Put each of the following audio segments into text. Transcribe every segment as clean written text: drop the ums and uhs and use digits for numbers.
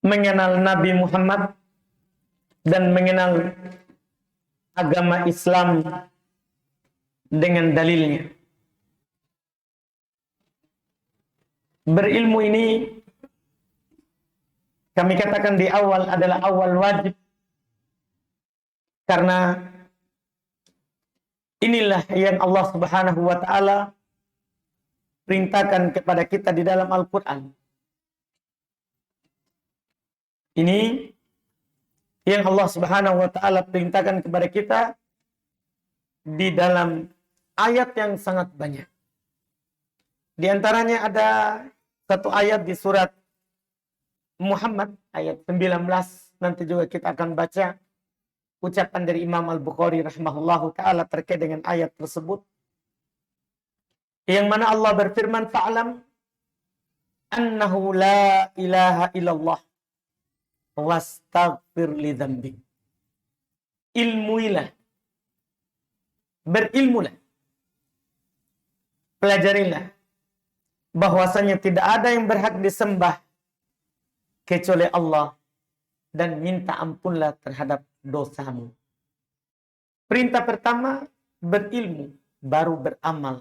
mengenal Nabi Muhammad dan mengenal agama Islam dengan dalilnya. Berilmu ini kami katakan di awal adalah awal wajib, karena inilah yang Allah Subhanahu wa taala perintahkan kepada kita di dalam Al-Qur'an. Ini yang Allah Subhanahu wa taala perintahkan kepada kita di dalam ayat yang sangat banyak. Di antaranya ada satu ayat di surat Muhammad ayat 19, nanti juga kita akan baca ucapan dari Imam Al-Bukhari rahimahullahu taala terkait dengan ayat tersebut, yang mana Allah berfirman, fa'lam annahu la ilaha illallah wastaghfir li dzambik. Ilmuilah, berilmulah, pelajarilah bahwasanya tidak ada yang berhak disembah kecuali Allah, dan minta ampunlah terhadap dosamu. Perintah pertama, berilmu baru beramal.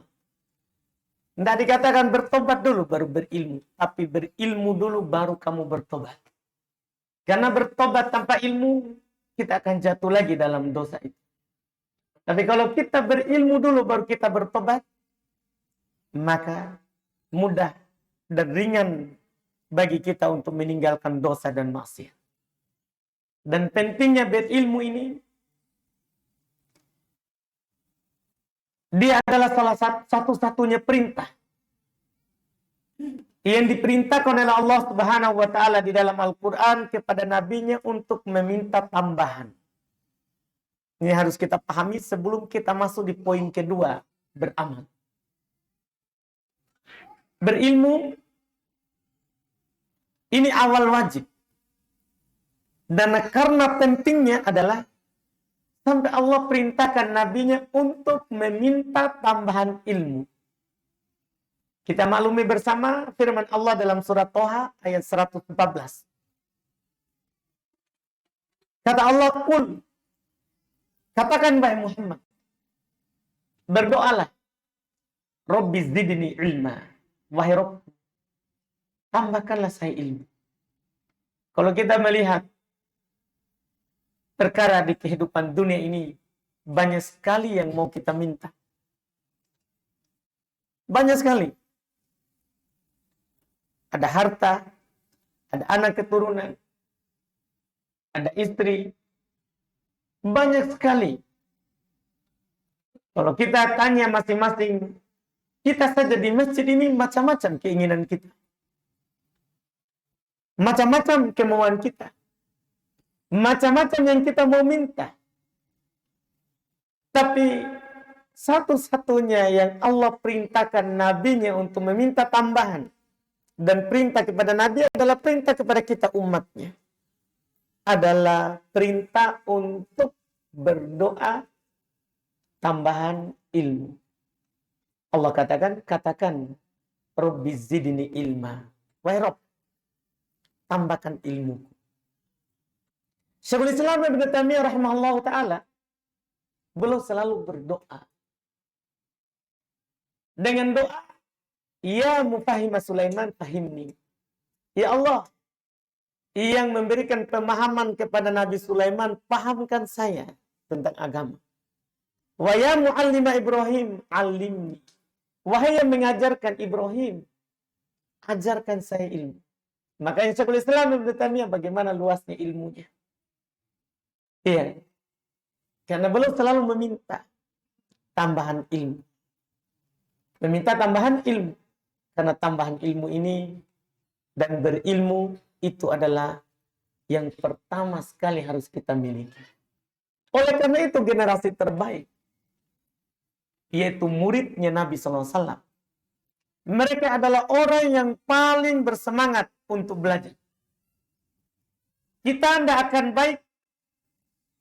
Tidak dikatakan bertobat dulu baru berilmu, tapi berilmu dulu baru kamu bertobat. Karena bertobat tanpa ilmu, kita akan jatuh lagi dalam dosa itu. Tapi kalau kita berilmu dulu baru kita bertobat, maka mudah dan ringan bagi kita untuk meninggalkan dosa dan maksiat. Dan pentingnya berilmu ini, dia adalah salah satu-satunya perintah yang diperintahkan oleh Allah Subhanahu wa taala di dalam Al-Qur'an kepada nabinya untuk meminta tambahan. Ini harus kita pahami sebelum kita masuk di poin kedua, beramal. Berilmu ini awal wajib. Dan karena pentingnya adalah sampai Allah perintahkan nabinya untuk meminta tambahan ilmu. Kita maklumi bersama firman Allah dalam surat Toha ayat 114. Kata Allah, "Qul," katakan wahai Muhammad, berdoalah, "Rabbi zidni ilma." Wahai Rabb, tambahkanlah saya ilmu. Kalau kita melihat perkara di kehidupan dunia ini, banyak sekali yang mau kita minta. Banyak sekali. Ada harta, ada anak keturunan, ada istri. Banyak sekali. Kalau kita tanya masing-masing, kita saja di masjid ini macam-macam keinginan kita. Macam-macam kemauan kita. Macam-macam yang kita mau minta. Tapi satu-satunya yang Allah perintahkan nabinya untuk meminta tambahan, dan perintah kepada nabi adalah perintah kepada kita umatnya, adalah perintah untuk berdoa tambahan ilmu. Allah katakan, Rabbi zidni ilma. Wahai Rabb, tambahkan ilmu. Syekhul Islam Ibnu Taimiyah rahimahullah ta'ala, beliau selalu berdoa dengan doa, ya mufahimah Sulaiman fahimni. Ya Allah, yang memberikan pemahaman kepada Nabi Sulaiman, pahamkan saya tentang agama. Wa ya muallima Ibrahim, alimni. Wahai yang mengajarkan Ibrahim, ajarkan saya ilmu. Makanya Syekhul Islam Ibnu Taimiyah bagaimana luasnya ilmunya. Iya. Karena beliau selalu meminta tambahan ilmu. Meminta tambahan ilmu. Karena tambahan ilmu ini dan berilmu itu adalah yang pertama sekali harus kita miliki. Oleh karena itu generasi terbaik, yaitu muridnya Nabi SAW. Mereka adalah orang yang paling bersemangat untuk belajar. Kita tidak akan baik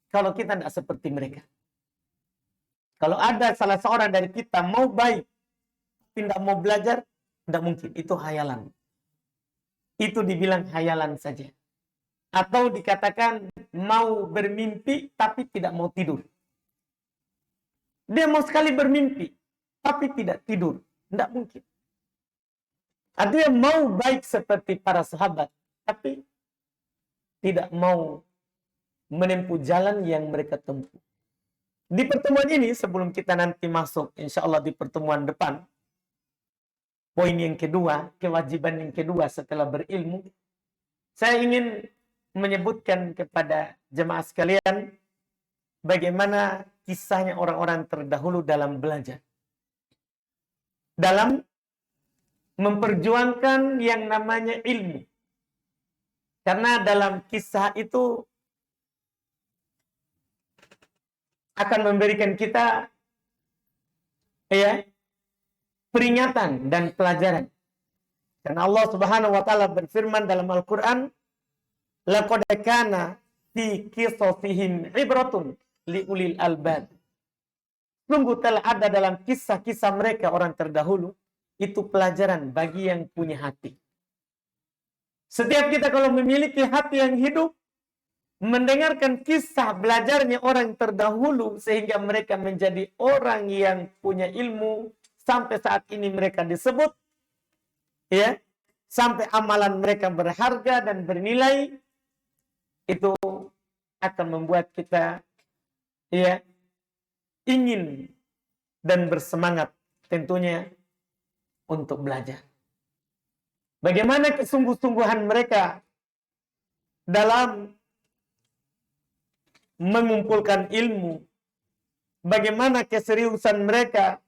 kalau kita tidak seperti mereka. Kalau ada salah seorang dari kita mau baik, tidak mau belajar, tidak mungkin. Itu hayalan. Itu dibilang hayalan saja. Atau dikatakan mau bermimpi tapi tidak mau tidur. Dia mau sekali bermimpi tapi tidak tidur. Tidak mungkin. Artinya mau baik seperti para sahabat, tapi tidak mau menempuh jalan yang mereka tempuh. Di pertemuan ini, sebelum kita nanti masuk, insya Allah di pertemuan depan, poin yang kedua, kewajiban yang kedua setelah berilmu, saya ingin menyebutkan kepada jemaah sekalian, bagaimana kisahnya orang-orang terdahulu dalam belajar. Dalam memperjuangkan yang namanya ilmu. Karena dalam kisah itu akan memberikan kita peringatan dan pelajaran. Karena Allah Subhanahu wa taala berfirman dalam Al-Qur'an, "Laqad kana fi qisasihim ibratun liulil albab." Sungguh telah ada dalam kisah-kisah mereka orang terdahulu itu pelajaran bagi yang punya hati. Setiap kita kalau memiliki hati yang hidup, mendengarkan kisah belajarnya orang terdahulu sehingga mereka menjadi orang yang punya ilmu sampai saat ini mereka disebut sampai amalan mereka berharga dan bernilai, itu akan membuat kita ingin dan bersemangat tentunya untuk belajar. Bagaimana kesungguh-sungguhan mereka dalam mengumpulkan ilmu, bagaimana keseriusan mereka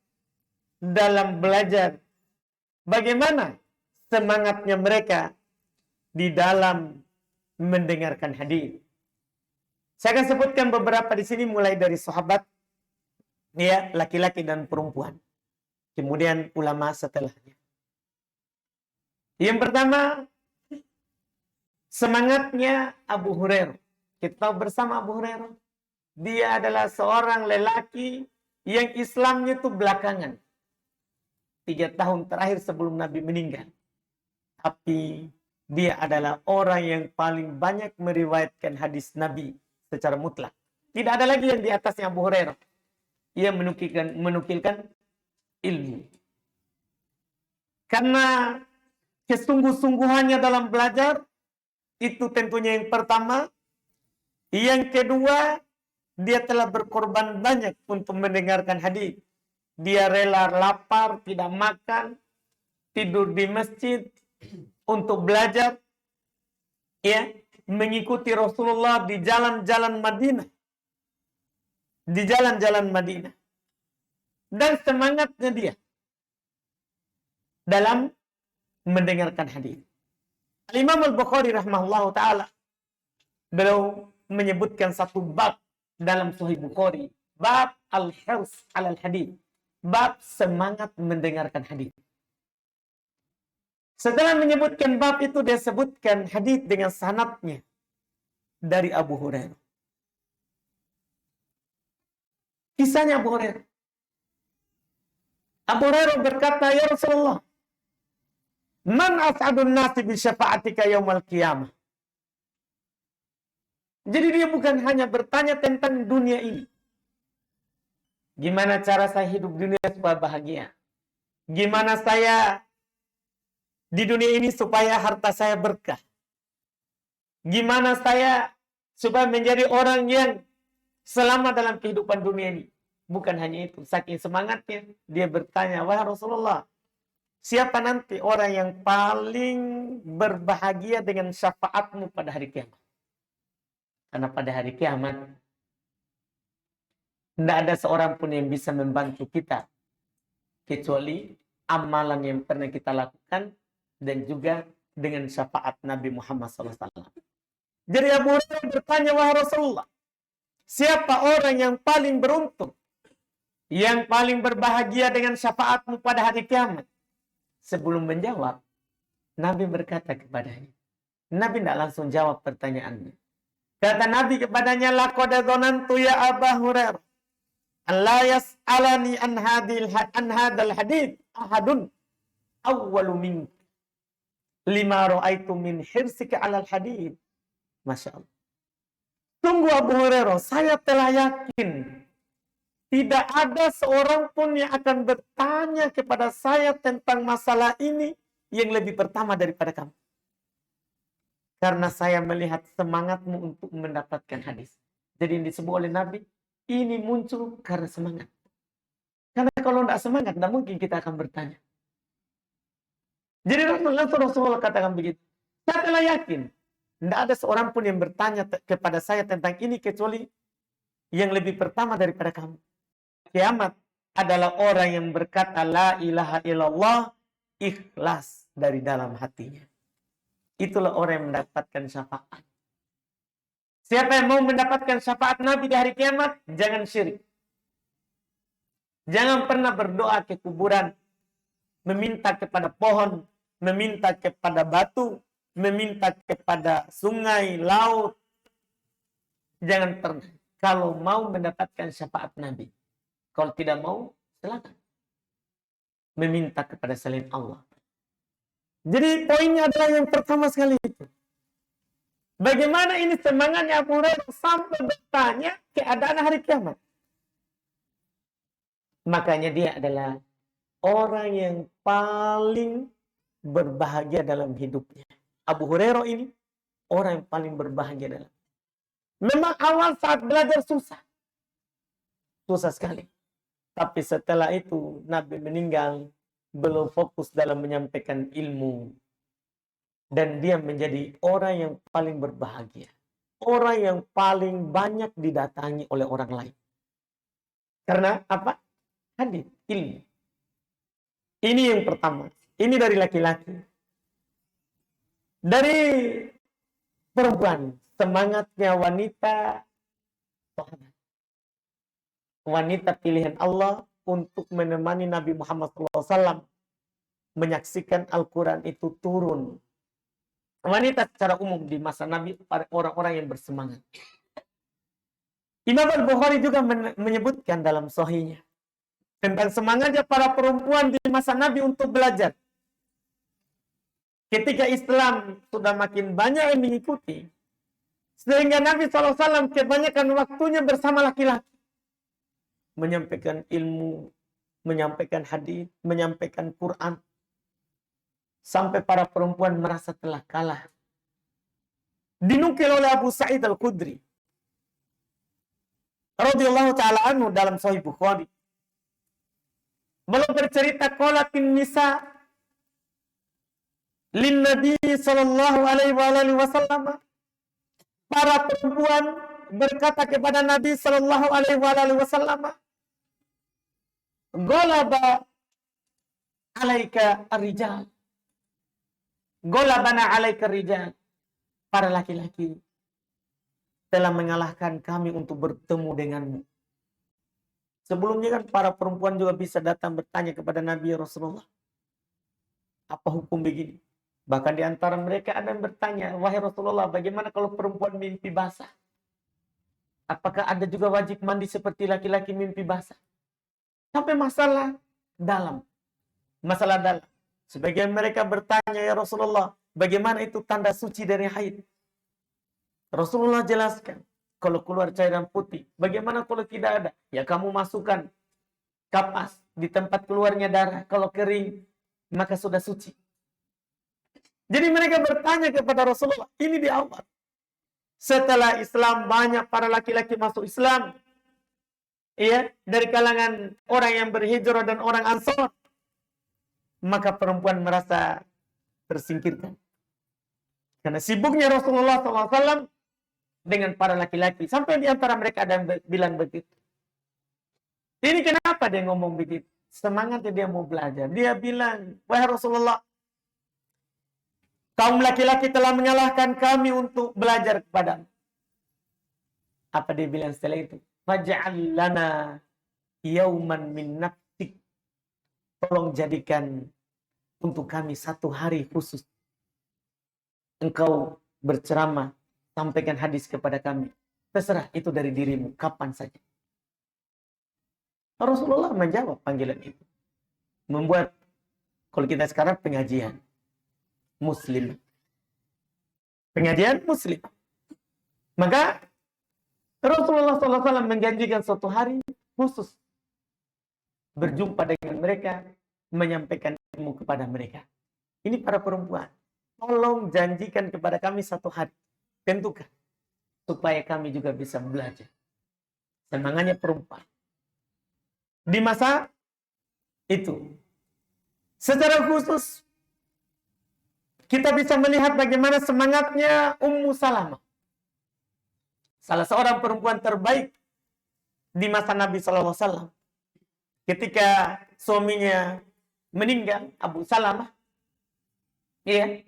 dalam belajar, bagaimana semangatnya mereka di dalam mendengarkan hadis. Saya akan sebutkan beberapa di sini mulai dari sahabat, laki-laki dan perempuan. Kemudian ulama setelahnya. Yang pertama, semangatnya Abu Hurairah. Kita tahu bersama Abu Hurairah. Dia adalah seorang lelaki yang Islamnya itu belakangan. 3 tahun terakhir sebelum Nabi meninggal. Tapi dia adalah orang yang paling banyak meriwayatkan hadis Nabi secara mutlak. Tidak ada lagi yang di atasnya Abu Hurairah. Ia menukilkan ilmu. Karena kesungguh-sungguhannya dalam belajar, itu tentunya yang pertama. Yang kedua, dia telah berkorban banyak untuk mendengarkan hadis. Dia rela lapar, tidak makan, tidur di masjid untuk belajar, mengikuti Rasulullah di jalan-jalan Madinah. Di jalan-jalan Madinah. Dan semangatnya dia dalam mendengarkan hadis. Imam Al-Bukhari rahimahullah ta'ala, beliau menyebutkan satu bab dalam Sahih Bukhari, bab al-hirs alal hadis, bab semangat mendengarkan hadis. Setelah menyebutkan bab itu, dia sebutkan hadis dengan sanadnya dari Abu Hurairah. Kisahnya Abu Hurairah. Abu Hurairah berkata, "Ya Rasulullah, man as'adun nasi bi syafa'atika yaumal qiyamah." Jadi dia bukan hanya bertanya tentang dunia ini. Gimana cara saya hidup dunia supaya bahagia? Gimana saya di dunia ini supaya harta saya berkah? Gimana saya supaya menjadi orang yang selamat dalam kehidupan dunia ini? Bukan hanya itu. Saking semangatnya, dia bertanya, "Wahai Rasulullah, siapa nanti orang yang paling berbahagia dengan syafaatmu pada hari kiamat?" Karena pada hari kiamat, tidak ada seorang pun yang bisa membantu kita, kecuali amalan yang pernah kita lakukan, dan juga dengan syafaat Nabi Muhammad SAW. Jadi Abu Hurairah bertanya, "Wahai Rasulullah, siapa orang yang paling beruntung, yang paling berbahagia dengan syafaatmu pada hari kiamat?" Sebelum menjawab, Nabi berkata kepadanya. Nabi tidak langsung jawab pertanyaannya. Kata Nabi kepadanya, "Laqad dzanantu ya Abu Hurairah an la yas'alani an hadzal hadits ahadun awwalu mink lima ra'aitu min hirsika 'alal hadits Masya Allah. Tunggu Abu Hurairah, saya telah yakin tidak ada seorang pun yang akan bertanya kepada saya tentang masalah ini yang lebih pertama daripada kamu. Karena saya melihat semangatmu untuk mendapatkan hadis. Jadi yang disebut oleh Nabi, ini muncul karena semangat. Karena kalau tidak semangat, tidak mungkin kita akan bertanya. Jadi Rasulullah katakan begitu. Saya telah yakin, tidak ada seorang pun yang bertanya kepada saya tentang ini kecuali yang lebih pertama daripada kamu. Kiamat adalah orang yang berkata la ilaha illallah ikhlas dari dalam hatinya. Itulah orang yang mendapatkan syafaat. Siapa yang mau mendapatkan syafaat Nabi di hari kiamat, jangan syirik. Jangan pernah berdoa ke kuburan, meminta kepada pohon, meminta kepada batu, meminta kepada sungai, laut. Jangan pernah. Kalau mau mendapatkan syafaat Nabi. Kalau tidak mau, silakan. Meminta kepada selain Allah. Jadi poinnya adalah yang pertama sekali itu. Bagaimana ini semangatnya Abu Hurairah sampai bertanya keadaan hari kiamat. Makanya dia adalah orang yang paling berbahagia dalam hidupnya. Abu Hurairah ini orang yang paling berbahagia dalam. Memang awal saat belajar susah. Susah sekali. Tapi setelah itu Nabi meninggal, belum fokus dalam menyampaikan ilmu. Dan dia menjadi orang yang paling berbahagia. Orang yang paling banyak didatangi oleh orang lain. Karena apa? Hadis, ilmu. Ini yang pertama. Ini dari laki-laki. Dari perempuan, semangatnya wanita, wanita pilihan Allah untuk menemani Nabi Muhammad SAW menyaksikan Al-Quran itu turun. Wanita secara umum di masa Nabi, orang-orang yang bersemangat. Imam Al-Bukhari juga menyebutkan dalam sahihnya tentang semangatnya para perempuan di masa Nabi untuk belajar. Ketika Islam sudah makin banyak yang mengikuti, sehingga Nabi SAW kebanyakan waktunya bersama laki-laki. Menyampaikan ilmu, menyampaikan hadis, menyampaikan Quran. Sampai para perempuan merasa telah kalah. Dinukil oleh Abu Sa'id Al-Khudri radhiyallahu ta'ala anhu dalam Sahih Bukhari. Beliau bercerita qalatin nisa lin Nabi sallallahu alaihi wasallam. Para perempuan berkata kepada Nabi sallallahu alaihi wasallam, "Ghalaba alaika ar-rijal." Ghalabana alaika ar-rijal. Para laki-laki telah mengalahkan kami untuk bertemu denganmu. Sebelumnya kan para perempuan juga bisa datang bertanya kepada Nabi Rasulullah. Apa hukum begini? Bahkan di antara mereka ada yang bertanya, wahai Rasulullah, bagaimana kalau perempuan mimpi basah? Apakah ada juga wajib mandi seperti laki-laki mimpi basah? Sampai masalah dalam. Masalah dalam. Sebagian mereka bertanya, ya Rasulullah, bagaimana itu tanda suci dari haid? Rasulullah jelaskan, kalau keluar cairan putih, bagaimana kalau tidak ada? Ya kamu masukkan kapas di tempat keluarnya darah. Kalau kering, maka sudah suci. Jadi mereka bertanya kepada Rasulullah, ini di awal. Setelah Islam, banyak para laki-laki masuk Islam. Ya, dari kalangan orang yang berhijrah dan orang Ansor. Maka perempuan merasa tersingkirkan. Karena sibuknya Rasulullah SAW dengan para laki-laki. Sampai di antara mereka ada yang bilang begitu. Ini kenapa dia ngomong begitu? Semangatnya dia mau belajar. Dia bilang, wahai Rasulullah, kaum laki-laki telah mengalahkan kami untuk belajar kepadamu. Apa dia bilang setelah itu? Faj'al lana yauman min nafsik. Tolong jadikan untuk kami satu hari khusus. Engkau berceramah, sampaikan hadis kepada kami. Terserah itu dari dirimu, kapan saja. Rasulullah menjawab panggilan itu. Membuat, kalau kita sekarang pengajian Muslim. Pengajian Muslim. Maka Rasulullah SAW menjanjikan suatu hari khusus berjumpa dengan mereka, menyampaikan ilmu kepada mereka. Ini para perempuan, tolong janjikan kepada kami satu hari, tentukan, supaya kami juga bisa belajar. Semangatnya perempuan. Di masa itu, secara khusus, kita bisa melihat bagaimana semangatnya Ummu Salamah. Salah seorang perempuan terbaik di masa Nabi SAW. Ketika suaminya meninggal, Abu Salamah, ya,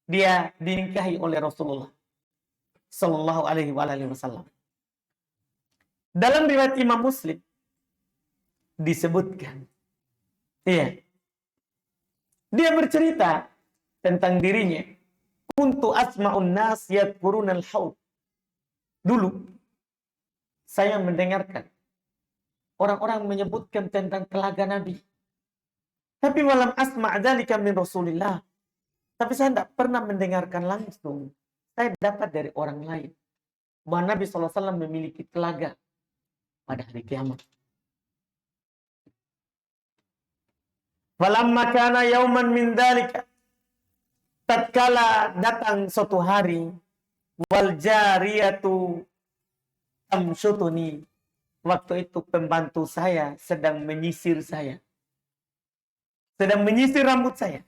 dia dinikahi oleh Rasulullah Sallallahu Alaihi Wasallam. Dalam riwayat Imam Muslim disebutkan, ya, dia bercerita tentang dirinya. Kuntu asma'un nas yadhkurunal haud. Dulu saya mendengarkan orang-orang menyebutkan tentang telaga Nabi. Tapi walam asma' dzalika min Rasulillah. Tapi saya tidak pernah mendengarkan langsung. Saya dapat dari orang lain bahwa Nabi SAW memiliki telaga pada hari kiamat. Falamma kana yauman min dzalika. Tatkala datang suatu hari, wal jariyatu tamsyutuni. Waktu itu pembantu saya sedang menyisir saya. Sedang menyisir rambut saya.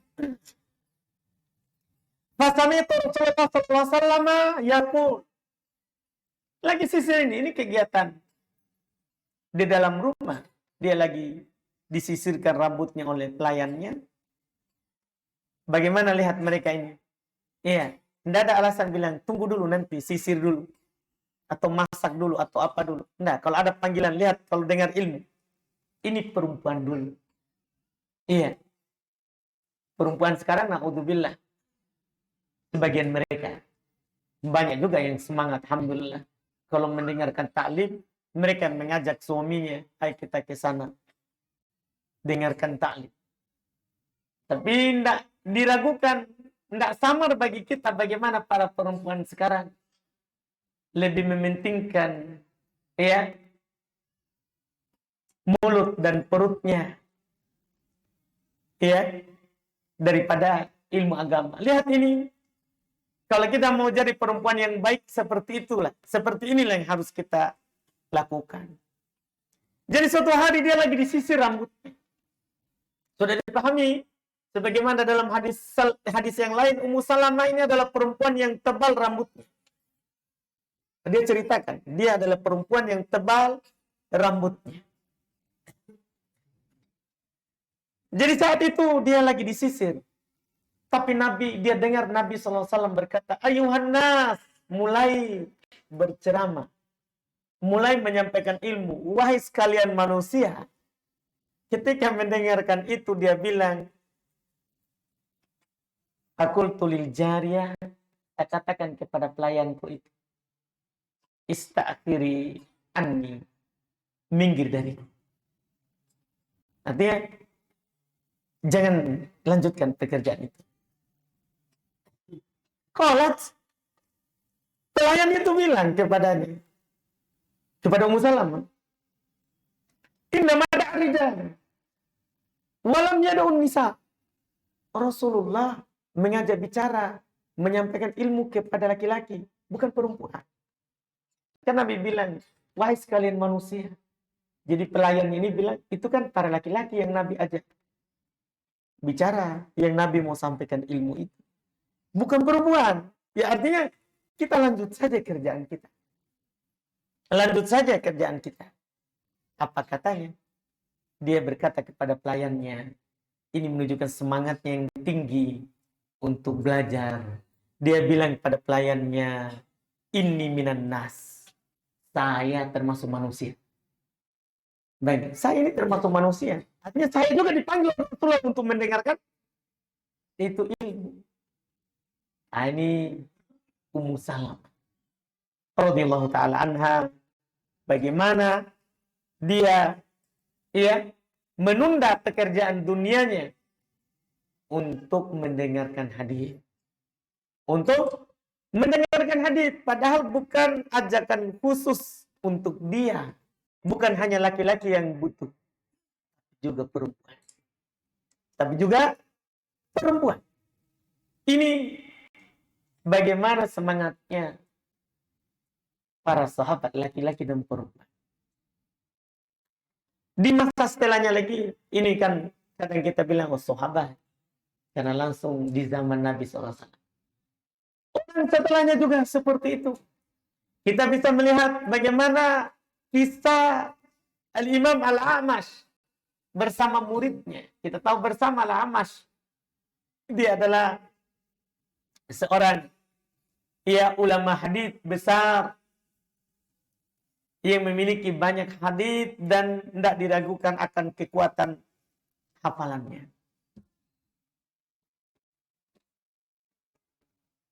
Fasami itu Rasulullah SAW yaqul. Lagi sisir ini kegiatan di dalam rumah. Dia lagi disisirkan rambutnya oleh pelayannya. Bagaimana lihat mereka ini? Iya, tidak ada alasan bilang, tunggu dulu nanti, sisir dulu. Atau masak dulu, atau apa dulu. Tidak, kalau ada panggilan, lihat, kalau dengar ilmu. Ini perempuan dulu. Iya. Perempuan sekarang, na'udzubillah. Sebagian mereka. Banyak juga yang semangat, alhamdulillah. Kalau mendengarkan taklim, mereka mengajak suaminya, ayo kita ke sana. Dengarkan taklim. Tapi tidak diragukan, tidak samar bagi kita bagaimana para perempuan sekarang lebih mementingkan ya mulut dan perutnya ya daripada ilmu agama. Lihat ini, kalau kita mau jadi perempuan yang baik seperti itulah, seperti inilah yang harus kita lakukan. Jadi suatu hari dia lagi disisir rambutnya. Sudah dipahami? Sebagaimana dalam hadis yang lain, Ummu Salamah ini adalah perempuan yang tebal rambutnya. Dia ceritakan, dia adalah perempuan yang tebal rambutnya. Jadi saat itu dia lagi disisir. Tapi dia dengar Nabi SAW berkata, Ayuhan nas, mulai berceramah. Mulai menyampaikan ilmu. Wahai sekalian manusia. Ketika mendengarkan itu dia bilang, Aqul tulil jariyah, saya katakan kepada pelayanku itu, ista'khiri anni, minggir dariku. Artinya, jangan lanjutkan pekerjaan itu. Qalat, pelayan itu bilang kepada Ummu Salamah, innama da'a rijal, walam yad'un nisa. Rasulullah mengajak bicara, menyampaikan ilmu kepada laki-laki, bukan perempuan. Kan Nabi bilang, wahai sekalian manusia. Jadi pelayan ini bilang, itu kan para laki-laki yang Nabi ajak bicara, yang Nabi mau sampaikan ilmu itu. Bukan perempuan. Ya artinya, kita lanjut saja kerjaan kita. Lanjut saja kerjaan kita. Apa katanya? Dia berkata kepada pelayannya, ini menunjukkan semangatnya yang tinggi untuk belajar. Dia bilang kepada pelayannya, inni minan nas. Saya termasuk manusia. Baik, saya ini termasuk manusia. Artinya saya juga dipanggil Rasulullah untuk mendengarkan itu ilmu. Ini Ummu Salamah radhiyallahu taala anha, bagaimana dia menunda pekerjaan dunianya untuk mendengarkan hadis. Untuk mendengar mendengarkan hadis, padahal bukan ajakan khusus untuk dia. Bukan hanya laki-laki yang butuh, juga perempuan. Tapi juga perempuan. Ini bagaimana semangatnya para sahabat laki-laki dan perempuan. Di masa setelahnya lagi, ini kan kadang kita bilang, oh sahabat. Karena langsung di zaman Nabi SAW. Orang setelahnya juga seperti itu. Kita bisa melihat bagaimana kisah Al-Imam Al-A'mash bersama muridnya. Kita tahu bersama Al-A'mash. Dia adalah seorang ulama hadis besar yang memiliki banyak hadis dan tidak diragukan akan kekuatan hafalannya.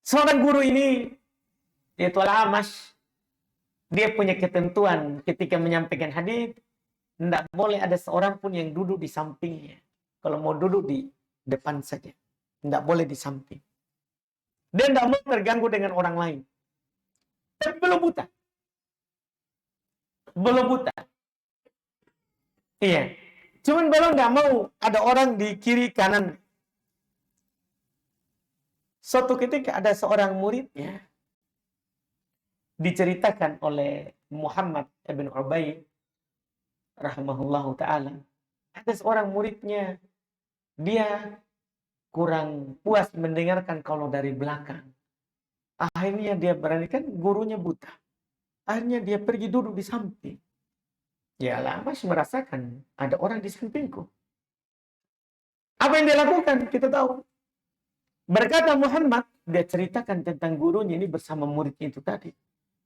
Seorang guru ini, yaitu Al-A'mash, dia punya ketentuan ketika menyampaikan hadis, tidak boleh ada seorang pun yang duduk di sampingnya. Kalau mau duduk di depan saja, tidak boleh di samping. Dia tidak mau terganggu dengan orang lain. Tapi belum buta. Belum buta. Iya. Cuman belum tidak mau ada orang di kiri kanan. Suatu ketika ada seorang muridnya diceritakan oleh Muhammad ibn Ubaid rahimahullahu ta'ala. Ada seorang muridnya, dia kurang puas mendengarkan kalau dari belakang. Akhirnya dia beranikan, gurunya buta. Akhirnya dia pergi duduk di samping. Ya Al-A'mash merasakan ada orang di sampingku. Apa yang dia lakukan? Kita tahu. Berkata Muhammad, dia ceritakan tentang gurunya ini bersama muridnya itu tadi.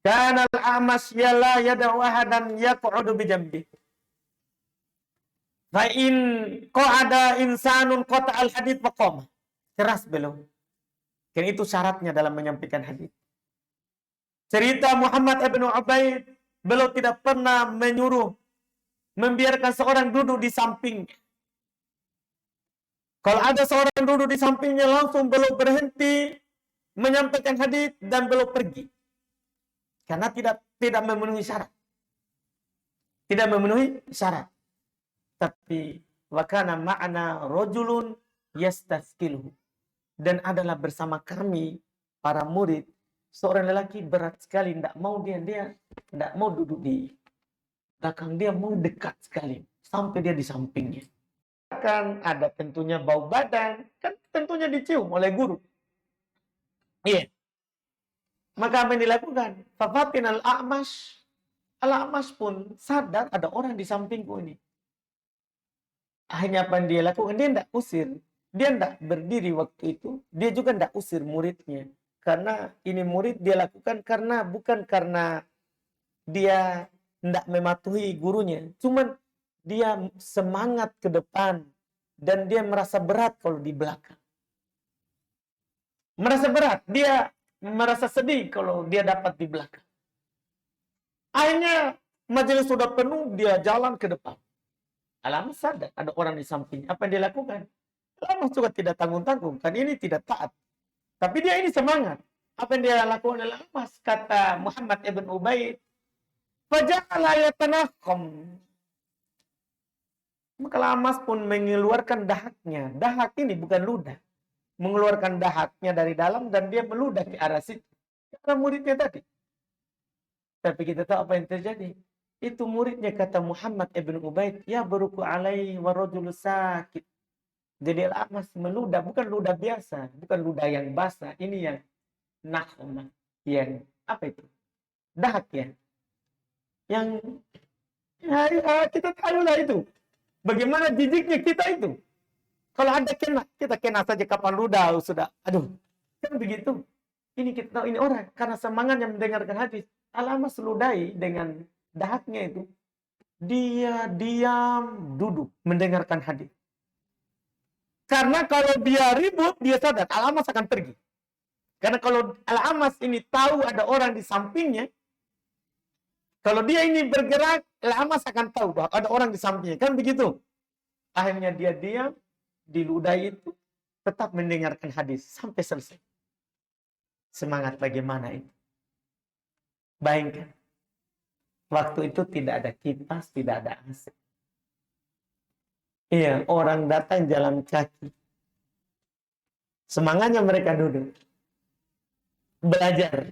Kana al-a'mash la yad'u ahadan yaq'udu bi jambi. Fa in qa'ada insanun qata'al hadits faqama. Keras belum? Karena itu syaratnya dalam menyampaikan hadis. Cerita Muhammad ibn Ubaid, beliau tidak pernah menyuruh membiarkan seorang duduk di sampingnya. Kalau ada seorang duduk di sampingnya, langsung beliau berhenti menyampaikan hadis dan beliau pergi. Karena tidak memenuhi syarat. Tidak memenuhi syarat. Tapi wakana ma'ana rajulun yastaskiluhu. Dan adalah bersama kami para murid seorang lelaki berat sekali, tidak mau dia tidak mau duduk di belakang, dia mau dekat sekali sampai dia di sampingnya. Kan ada tentunya bau badan, kan tentunya dicium oleh guru. Iya. Maka apa yang dilakukan? Fafatin al-A'mash. Al-A'mash pun sadar ada orang di sampingku ini. Akhirnya apa yang dia lakukan? Dia tidak usir. Dia tidak berdiri waktu itu. Dia juga tidak usir muridnya. Karena ini murid dia lakukan bukan karena dia tidak mematuhi gurunya. Cuman dia semangat ke depan. Dan dia merasa berat kalau di belakang. Merasa berat. Dia merasa sedih kalau dia dapat di belakang. Akhirnya majelis sudah penuh, dia jalan ke depan. Al-A'mash sadar ada orang di samping. Apa yang dia lakukan? Al-A'mash juga tidak tanggung-tanggung. Kan ini tidak taat. Tapi dia ini semangat. Apa yang dia lakukan? Al-A'mash, kata Muhammad ibn Ubaid, faja'ala yatanakham. Maka Al-A'mash pun mengeluarkan dahaknya. Dahak ini bukan ludah. Mengeluarkan dahaknya dari dalam dan dia meludah ke arah situ. Karena muridnya tadi. Tapi kita tahu apa yang terjadi. Itu muridnya kata Muhammad ibn Ubaid, ya beruku alaihi wa rajulu sakit. Jadi Al-A'mash meludah, bukan ludah biasa, bukan ludah yang basah, ini yang nakhma, yang apa itu? Dahak ya. Yang kita tahu lah itu. Bagaimana jijiknya kita itu. Kalau ada kita kena saja kapan ludah sudah. Aduh, kan begitu. Ini kita tahu ini orang karena semangatnya mendengarkan hadis. Al-A'mash ludahi dengan dahaknya itu. Dia diam duduk mendengarkan hadis. Karena kalau dia ribut, dia sadar Al-A'mash akan pergi. Karena kalau Al-A'mash ini tahu ada orang di sampingnya, kalau dia ini bergerak, Al-A'mash akan tahu bahwa ada orang di sampingnya. Kan begitu. Akhirnya dia diam, di ludah itu tetap mendengarkan hadis sampai selesai. Semangat bagaimana itu? Bayangkan. Waktu itu tidak ada kipas, tidak ada AC. Iya, orang datang jalan kaki. Semangatnya mereka duduk. Belajar.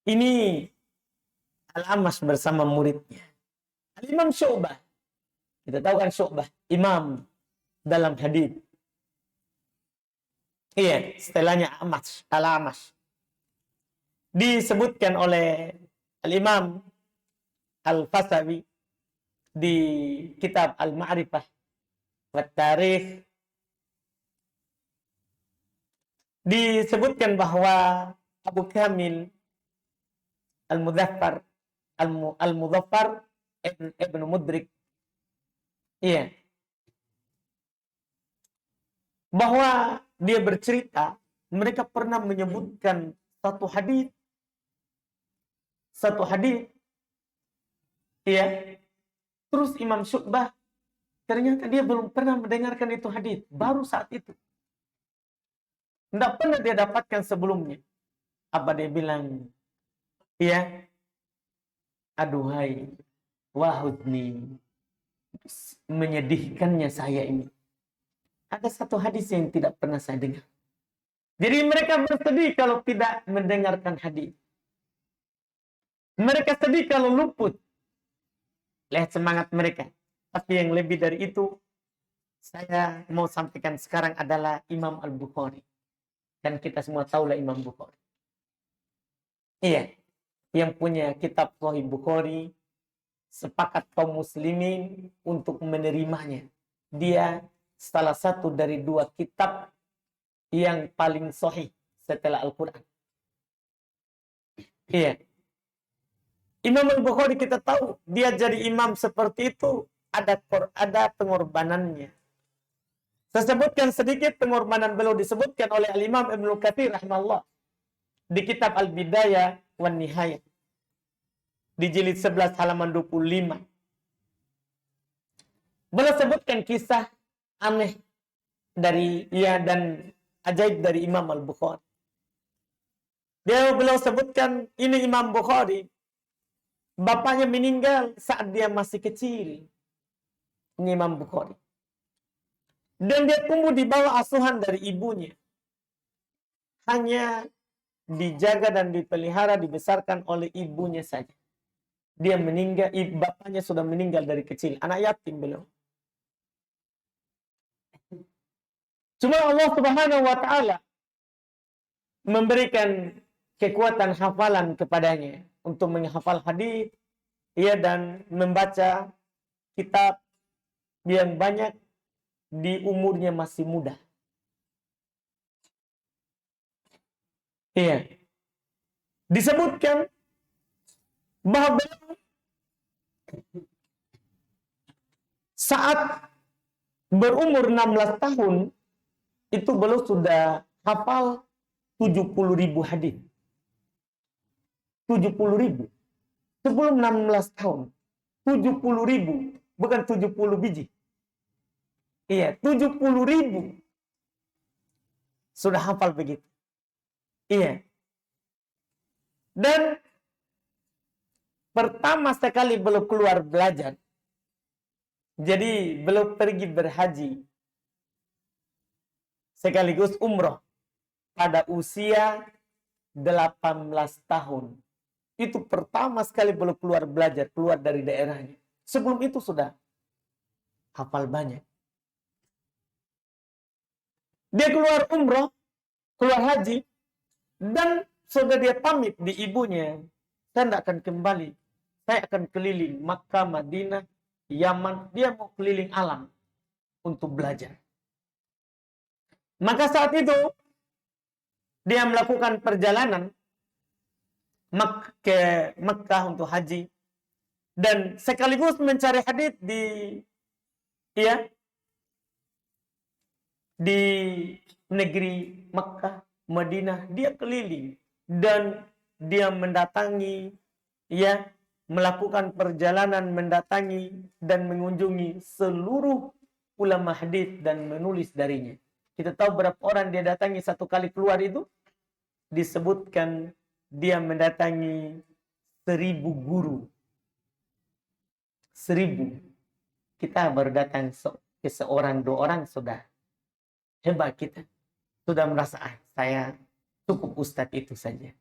Ini Al-Amash bersama muridnya. Al-Imam Syu'bah. Kita tahu kan Syu'bah. Imam dalam hadis. Iya, istilahnya Amash. Al-Amash. Disebutkan oleh Al-Imam Al-Fasawi di kitab Al-Ma'rifah wa Tarikh. Disebutkan bahwa Abu Kamil Al-Mudzaffar Al-Mudzaffar Ibn Mudrik, iya, bahwa dia bercerita mereka pernah menyebutkan satu hadis, iya, terus Imam Syu'bah ternyata dia belum pernah mendengarkan itu hadis, baru saat itu, tidak pernah dia dapatkan sebelumnya. Apa dia bilang? Iya, aduhai wahudni, menyedihkannya saya ini. Ada satu hadis yang tidak pernah saya dengar. Jadi mereka bersedih kalau tidak mendengarkan hadis. Mereka sedih kalau luput. Lihat semangat mereka. Tapi yang lebih dari itu, saya mau sampaikan sekarang adalah Imam Al-Bukhari. Dan kita semua tahulah Imam Bukhari. Iya, yang punya kitab Sahih Bukhari, sepakat kaum muslimin untuk menerimanya. Dia salah satu dari 2 kitab yang paling sahih setelah Al-Quran. Iya. Imam Al-Bukhari kita tahu, dia jadi imam seperti itu, ada pengorbanannya. Saya sebutkan sedikit pengorbanan beliau disebutkan oleh Al-Imam Ibnu Katsir rahimahullah di kitab Al-Bidayah wan Nihayah. Di jilid 11 halaman 25. Beliau sebutkan kisah aneh dan ajaib dari Imam Al-Bukhari. Beliau sebutkan ini Imam Bukhari, bapaknya meninggal saat dia masih kecil. Ini Imam Bukhari. Dan dia tumbuh di bawah asuhan dari ibunya. Hanya dijaga dan dipelihara, dibesarkan oleh ibunya saja. Dia meninggal, bapaknya sudah meninggal dari kecil. Anak yatim beliau. Cuma Allah Subhanahu wa Ta'ala memberikan kekuatan hafalan kepadanya untuk menghafal hadis, ya, dan membaca kitab yang banyak di umurnya masih muda. Iya. Disebutkan bahwa saat berumur 16 tahun itu beliau sudah hafal 70.000 hadis. 70.000. Sebelum 16 tahun. 70.000. Bukan 70 biji. Iya, 70.000. Sudah hafal begitu. Iya. Dan pertama sekali beliau keluar belajar. Jadi beliau pergi berhaji sekaligus umroh pada usia 18 tahun. Itu pertama sekali beliau keluar belajar, keluar dari daerahnya. Sebelum itu sudah hafal banyak. Dia keluar umroh, keluar haji, dan sudah dia pamit di ibunya. Saya tidak akan kembali. Saya akan keliling Makkah, Madinah, Yaman. Dia mau keliling alam untuk belajar. Maka saat itu dia melakukan perjalanan ke Makkah untuk haji dan sekaligus mencari hadis di negeri Makkah, Madinah. Dia keliling dan dia mendatangi, melakukan perjalanan mendatangi dan mengunjungi seluruh ulama hadis dan menulis darinya. Kita tahu berapa orang dia datangi satu kali keluar itu? disebutkan dia mendatangi 1000 guru. 1000. Kita baru datang ke seorang, 2 orang sudah hebat kita. Sudah merasa, saya cukup ustadz itu saja.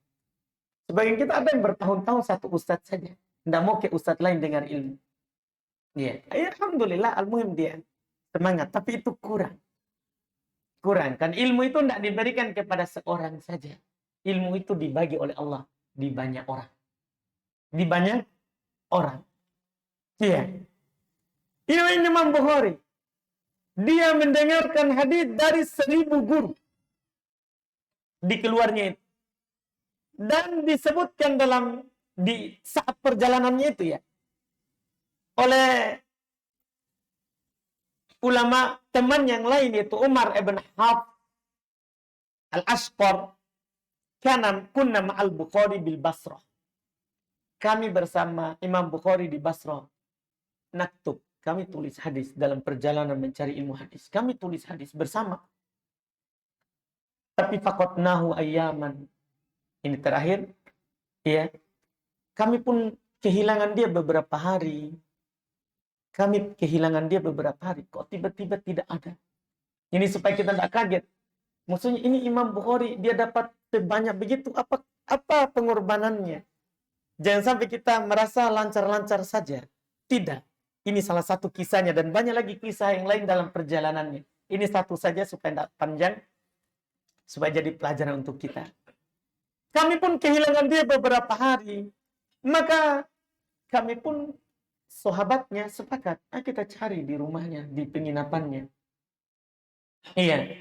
Sebagian kita ada yang bertahun-tahun satu ustadz saja. Tidak mau ke ustadz lain dengar ilmu. Ya, alhamdulillah, al-muhim dia semangat. Tapi itu kurang. Kurang. Kan ilmu itu tidak diberikan kepada seorang saja. Ilmu itu dibagi oleh Allah di banyak orang. Di banyak orang. Iya. Ini Imam Bukhari. Dia mendengarkan hadis dari 1000 guru. Di keluarnya itu. Dan disebutkan di saat perjalanannya itu ya. Oleh ulama teman yang lain yaitu Umar ibn Hafs al-Ashqar. Kunna ma'al Bukhari bil Basrah. Kami bersama Imam Bukhari di Basrah. Naktub. Kami tulis hadis dalam perjalanan mencari ilmu hadis. Kami tulis hadis bersama. Tapi faqatnahu ayyaman. Ini terakhir. Ya. Kami pun kehilangan dia beberapa hari. Kami kehilangan dia beberapa hari. Kok tiba-tiba tidak ada. Ini supaya kita tidak kaget. Maksudnya ini Imam Bukhari. Dia dapat sebanyak begitu. Apa pengorbanannya? Jangan sampai kita merasa lancar-lancar saja. Tidak. Ini salah satu kisahnya dan banyak lagi kisah yang lain dalam perjalanannya. Ini satu saja supaya tidak panjang, supaya jadi pelajaran untuk kita. Kami pun kehilangan dia beberapa hari. Maka kami pun sahabatnya sepakat, kita cari di rumahnya, di penginapannya. Iya.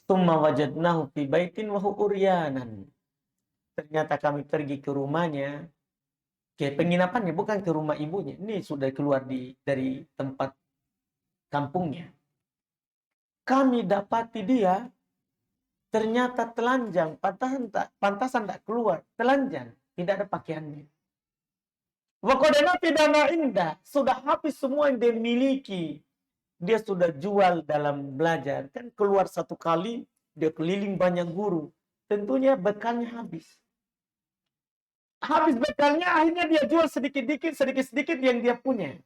Tsumma wajadnahu fi baitin wa uryanan. Ternyata kami pergi ke rumahnya, ke penginapannya, bukan ke rumah ibunya. Ini sudah keluar dari tempat kampungnya. Kami dapati dia ternyata telanjang, pantasan tak keluar, telanjang, tidak ada pakaiannya. Waqadana pidana indah, sudah habis semua yang dia miliki. Dia sudah jual dalam belajar. Kan keluar satu kali, dia keliling banyak guru. Tentunya bekalnya habis. Habis bekalnya, akhirnya dia jual sedikit-sedikit yang dia punya.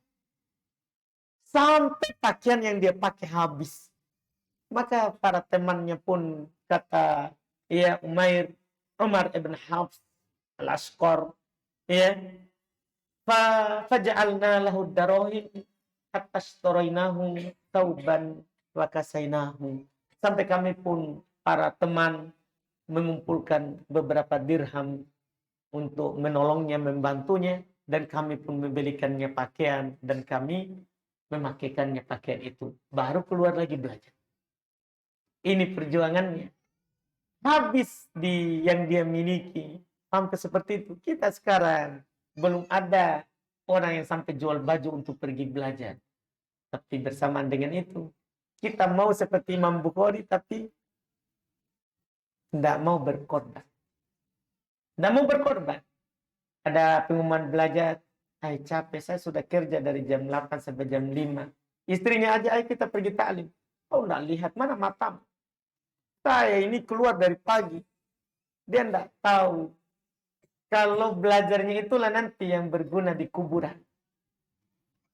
Sampai pakaian yang dia pakai habis. Maka para temannya pun kata, ya Umar ibn Hafs al-Ashqar, ya, faja'alna lahu darahim hatta ashtarainahu tauban wa kasainahu. Sampai kami pun para teman mengumpulkan beberapa dirham untuk menolongnya, membantunya, dan kami pun membelikannya pakaian, dan kami memakaikannya pakaian itu. Baru keluar lagi belajar. Ini perjuangannya. Habis yang dia miliki, sampai seperti itu. Kita sekarang belum ada orang yang sampai jual baju untuk pergi belajar. Tapi bersamaan dengan itu, kita mau seperti Imam Bukhari, tapi tidak mau berkorban. Tidak mau berkorban. Ada pengumuman belajar. Capek, saya sudah kerja dari jam 8 sampai jam 5. Istrinya aja, ayo kita pergi taklim. Oh, tidak lihat, mana matamu? Saya ini keluar dari pagi. Dia tidak tahu. Kalau belajarnya itulah nanti yang berguna di kuburan.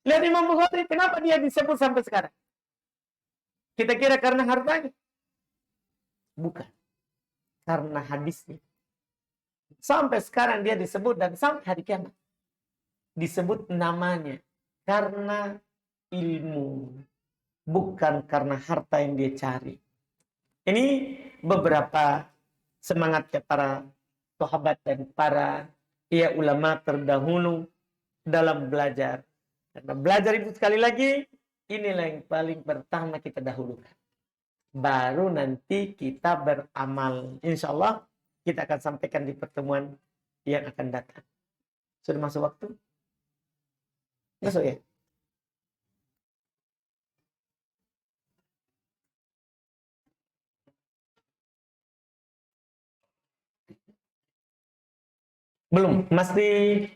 Lihat Imam Bukhari, kenapa dia disebut sampai sekarang? Kita kira karena hartanya? Bukan. Karena hadisnya. Sampai sekarang dia disebut dan sampai hari kiamat disebut namanya karena ilmu, bukan karena harta yang dia cari. Ini beberapa semangatnya para sahabat dan para ulama terdahulu dalam belajar. Karena belajar itu sekali lagi inilah yang paling pertama kita dahulukan. Baru nanti kita beramal. Insya Allah kita akan sampaikan di pertemuan yang akan datang. Sudah masuk waktu? Masuk ya? Belum, masih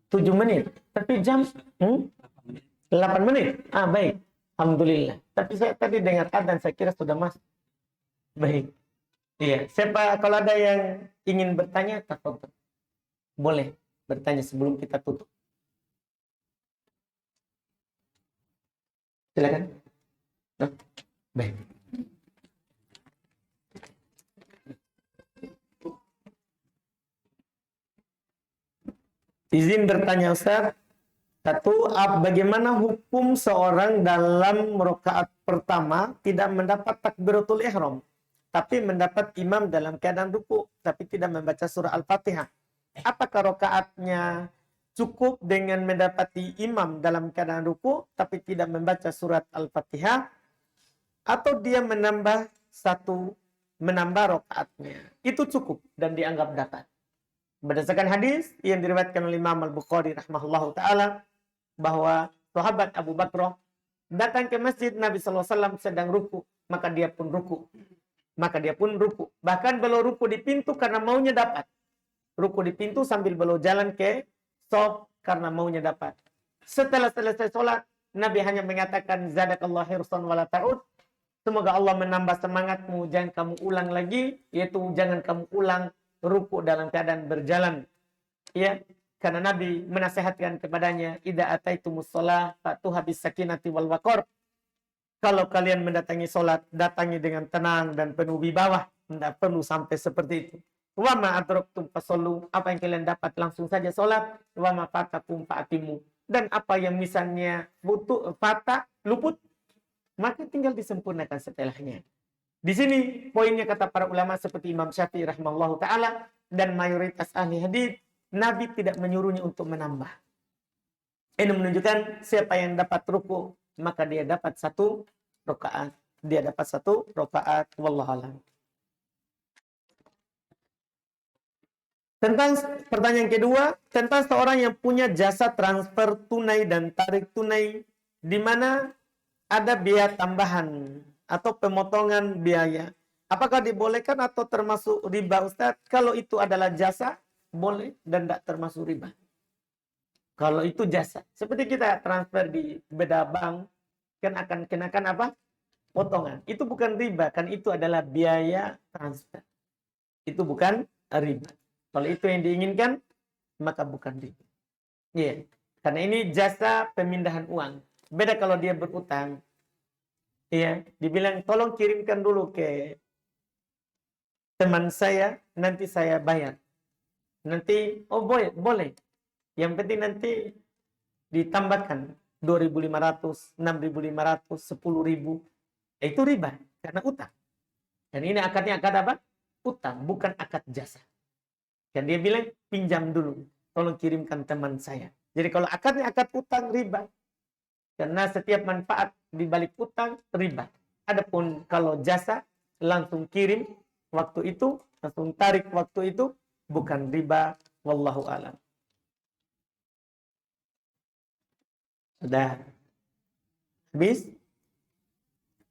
7 menit. Tapi jam 8 menit. Baik. Alhamdulillah. Tapi saya tadi dengar adzan, saya kira sudah masuk. Baik. Iya, siapa kalau ada yang ingin bertanya, tafadhol. Boleh bertanya sebelum kita tutup. Silakan. Nah, baik. Izin bertanya Ustaz. Satu, bagaimana hukum seorang dalam rakaat pertama tidak mendapat takbiratul ihram, tapi mendapat imam dalam keadaan ruku, tapi tidak membaca surah Al-Fatihah? Apakah rakaatnya cukup dengan mendapati imam dalam keadaan ruku, tapi tidak membaca surat Al-Fatihah, atau dia menambah rakaatnya? Itu cukup dan dianggap dapat. Berdasarkan hadis yang diriwayatkan oleh Imam Al-Bukhari rahimahullahu taala, bahwa sahabat Abu Bakar datang ke masjid, Nabi SAW sedang ruku, maka dia pun ruku. Bahkan beliau ruku di pintu karena maunya dapat. Ruku di pintu sambil beliau jalan ke shaf karena maunya dapat. Setelah selesai sholat, Nabi hanya mengatakan, zadakallahu hirsan wala ta'ud. Semoga Allah menambah semangatmu, jangan kamu ulang lagi, yaitu jangan kamu ulang ruku dalam keadaan berjalan. Ya, karena Nabi menasihatkan kepadanya, idza ataitumus shalah fatuha bis sakinati wal waqar. Kalau kalian mendatangi salat, datangi dengan tenang dan penuh wibawah, tidak perlu sampai seperti itu. Wa ma adraktum fasallu, apa yang kalian dapat langsung saja salat, wa ma fatakum fa'timu. Dan apa yang misalnya luput, maka tinggal disempurnakan setelahnya. Di sini poinnya kata para ulama seperti Imam Syafi'i rahimahullahu taala dan mayoritas ahli hadis, Nabi tidak menyuruhnya untuk menambah. Ini menunjukkan siapa yang dapat ruku, maka dia dapat satu rakaat. Wallahu a'lam. Tentang pertanyaan kedua, tentang seorang yang punya jasa transfer tunai dan tarik tunai, di mana ada biaya tambahan atau pemotongan biaya. Apakah dibolehkan atau termasuk riba, Ustaz? Kalau itu adalah jasa, boleh dan tidak termasuk riba. Kalau itu jasa, seperti kita transfer di beda bank, kan akan kenakan apa? Potongan. Itu bukan riba, kan itu adalah biaya transfer. Itu bukan riba. Kalau itu yang diinginkan, maka bukan riba. Iya. Karena ini jasa pemindahan uang. Beda kalau dia berutang. Iya, dibilang tolong kirimkan dulu ke teman saya, nanti saya bayar. Nanti, oh boleh. Yang penting nanti ditambahkan 2.500, 6.500, 10.000. Itu riba karena utang. Dan ini akadnya akad apa? Utang, bukan akad jasa. Dan dia bilang pinjam dulu, tolong kirimkan teman saya. Jadi kalau akadnya akad utang, riba. Karena setiap manfaat di balik utang riba. Adapun kalau jasa langsung kirim waktu itu, langsung tarik waktu itu, bukan riba. Wallahu a'lam. Sudah habis?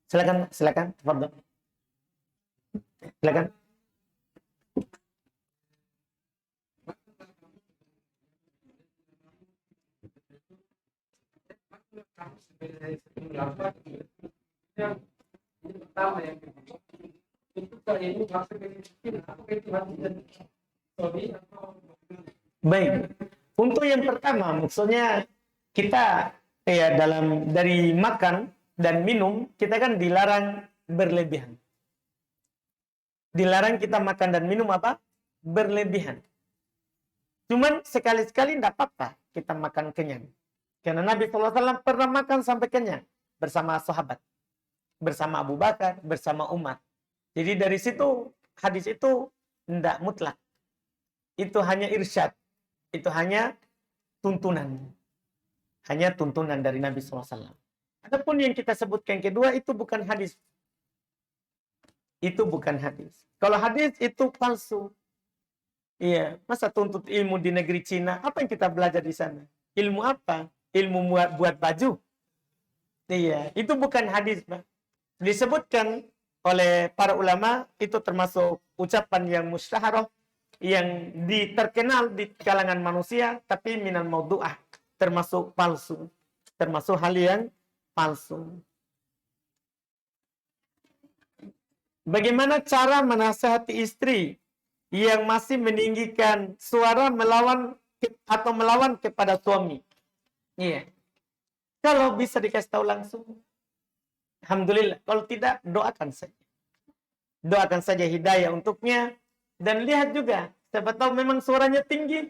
Silakan. Tafadhol. Silakan. Baik. Untuk yang pertama, maksudnya kita dari makan dan minum, kita kan dilarang berlebihan. Dilarang kita makan dan minum apa? Berlebihan. Cuman sekali-sekali tidak apa-apa kita makan kenyang. Karena Nabi SAW pernah makan sampai kenyang bersama sahabat. Bersama Abu Bakar, bersama Umar. Jadi dari situ, hadis itu tidak mutlak. Itu hanya irsyad. Itu hanya tuntunan. Hanya tuntunan dari Nabi SAW. Adapun yang kita sebutkan kedua, itu bukan hadis. Itu bukan hadis. Kalau hadis itu palsu. Iya, masa tuntut ilmu di negeri Cina? Apa yang kita belajar di sana? Ilmu apa? Ilmu buat baju. Iya, itu bukan hadis, Pak. Disebutkan oleh para ulama, itu termasuk ucapan yang mustahharah, yang terkenal di kalangan manusia, tapi minal maudu'ah, termasuk palsu. Termasuk hal yang palsu. Bagaimana cara menasihati istri yang masih meninggikan suara melawan kepada suami? Iya. Kalau bisa dikasih tahu langsung, alhamdulillah. Kalau tidak, doakan saja. Doakan saja hidayah untuknya. Dan lihat juga, siapa tahu memang suaranya tinggi.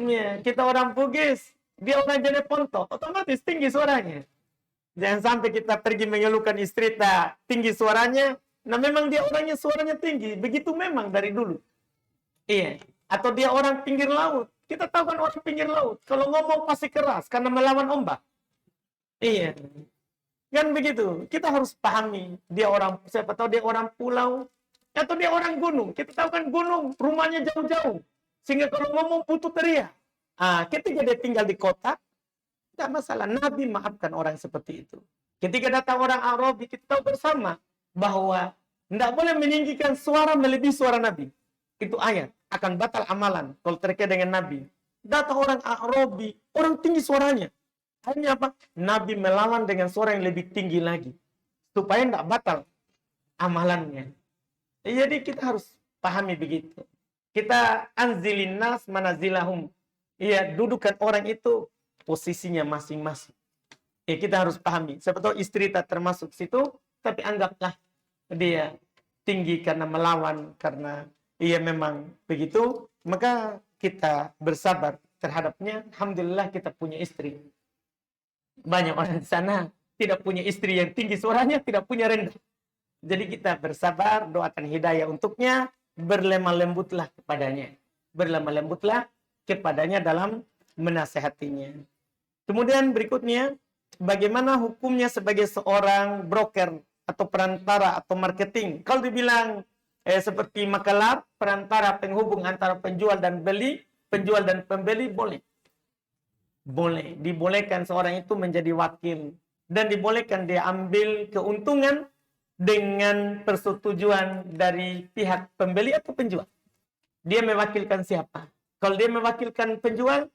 Ya, kita orang Bugis, dia orang Jeneponto, otomatis tinggi suaranya. Jangan sampai kita pergi mengeluhkan istri tak tinggi suaranya. Nah memang dia orangnya suaranya tinggi. Begitu memang dari dulu. Iya. Atau dia orang pinggir laut. Kita tahu kan orang pinggir laut. Kalau ngomong pasti keras karena melawan ombak. Iya. Kan begitu. Kita harus pahami. Dia orang, siapa tahu dia orang pulau. Atau dia orang gunung. Kita tahu kan gunung, rumahnya jauh-jauh. Sehingga kalau ngomong butuh teriak. Ketika dia tinggal di kota, tidak masalah. Nabi maafkan orang seperti itu. Ketika datang orang Arabi, kita tahu bersama bahwa tidak boleh meninggikan suara melebihi suara Nabi. Itu ayat. Akan batal amalan kalau terkait dengan Nabi. Datang orang Arabi, orang tinggi suaranya. Hanya apa? Nabi melawan dengan suara yang lebih tinggi lagi. Supaya tidak batal amalannya. Jadi kita harus pahami begitu. Kita anzilin nas manazilahum. Iya, dudukan orang itu posisinya masing-masing. Kita harus pahami. Siapa tahu istri tak termasuk situ, tapi anggaplah dia tinggi karena melawan, karena ia memang begitu, maka kita bersabar terhadapnya. Alhamdulillah kita punya istri. Banyak orang di sana tidak punya istri yang tinggi suaranya, tidak punya rendah. Jadi kita bersabar, doakan hidayah untuknya, berlemah lembutlah kepadanya. Berlemah lembutlah kepadanya dalam menasehatinya. Kemudian berikutnya, bagaimana hukumnya sebagai seorang broker atau perantara atau marketing? Kalau dibilang seperti makelar, perantara penghubung antara penjual dan pembeli, boleh. Boleh. Dibolehkan seorang itu menjadi wakil. Dan dibolehkan dia ambil keuntungan dengan persetujuan dari pihak pembeli atau penjual. Dia mewakilkan siapa? Kalau dia mewakilkan penjual,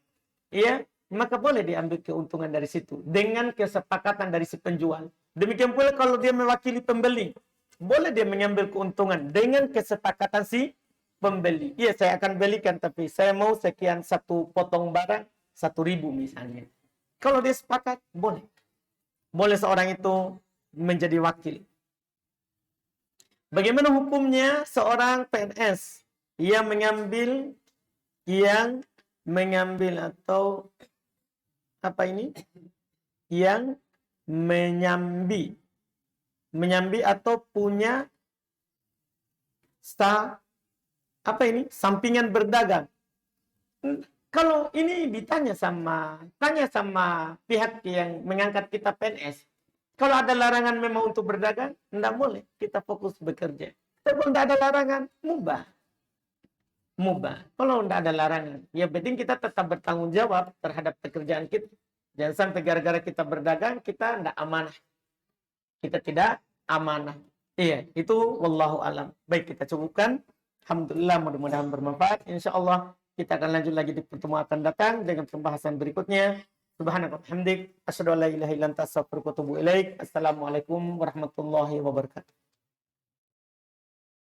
ya, maka boleh diambil keuntungan dari situ dengan kesepakatan dari si penjual. Demikian pula kalau dia mewakili pembeli, boleh dia mengambil keuntungan dengan kesepakatan si pembeli. Iya, saya akan belikan, tapi saya mau sekian satu potong barang 1.000 misalnya. Kalau dia sepakat, boleh. Boleh seorang itu menjadi wakil. Bagaimana hukumnya seorang PNS yang mengambil atau apa ini? Yang menyambi atau punya sampingan berdagang. Kalau ini tanya sama pihak yang mengangkat kita PNS. Kalau ada larangan memang untuk berdagang, tidak boleh. Kita fokus bekerja. Kalau tidak ada larangan, mubah. Kalau tidak ada larangan, ya penting kita tetap bertanggung jawab terhadap pekerjaan kita. Jangan sampai gara-gara kita berdagang, kita tidak amanah. Kita tidak amanah. Iya, itu wallahu alam. Baik, kita cukupkan. Alhamdulillah, mudah-mudahan bermanfaat. InsyaAllah kita akan lanjut lagi di pertemuan akan datang dengan pembahasan berikutnya. Subhanaka wa bihamdik, asyhadu an la ilaha illa anta, astaghfiruka wa atubu ilaik. Assalamualaikum warahmatullahi wabarakatuh.